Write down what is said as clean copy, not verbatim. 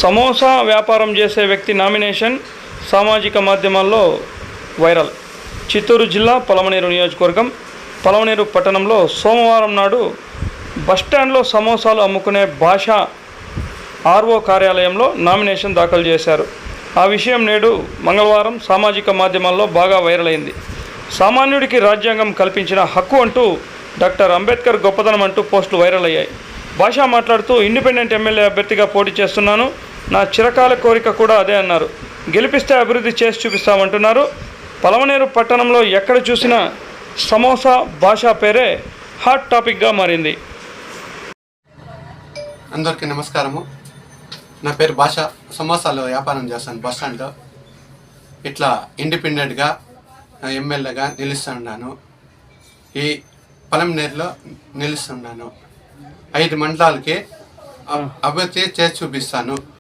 సమోసా వ్యాపారం చేసే వ్యక్తి నామినేషన్ సామాజిక మాధ్యమాల్లో వైరల్. చిత్తూరు జిల్లా పలమనేరు నియోజకవర్గం పలమనేరు పట్టణంలో సోమవారం నాడు బస్టాండ్లో సమోసాలు అమ్ముకునే భాష ఆర్ఓ కార్యాలయంలో నామినేషన్ దాఖలు చేశారు. ఆ విషయం నేడు మంగళవారం సామాజిక మాధ్యమాల్లో బాగా వైరల్ అయింది. సామాన్యుడికి రాజ్యాంగం కల్పించిన హక్కు అంటూ డాక్టర్ అంబేద్కర్ గొప్పతనం అంటూ పోస్టులు వైరల్ అయ్యాయి. భాష మాట్లాడుతూ ఇండిపెండెంట్ ఎమ్మెల్యే అభ్యర్థిగా పోటీ చేస్తున్నాను, నా చిరకాల కోరిక కూడా అదే అన్నారు. గెలిపిస్తే అభివృద్ధి చేసి చూపిస్తామంటున్నారు. పలమనేరు పట్టణంలో ఎక్కడ చూసినా సమోసా భాష పేరే హాట్ టాపిక్గా మారింది. అందరికీ నమస్కారము. నా పేరు భాష. సమోసాలో వ్యాపారం చేస్తాను బస్టాండ్లో. ఇట్లా ఇండిపెండెంట్గా ఎమ్మెల్యేగా నిలుస్తున్నాను. ఈ పలమనేరులో నిలుస్తున్నాను. 5 మండలాలకి అభివృద్ధి చేసి చూపిస్తాను.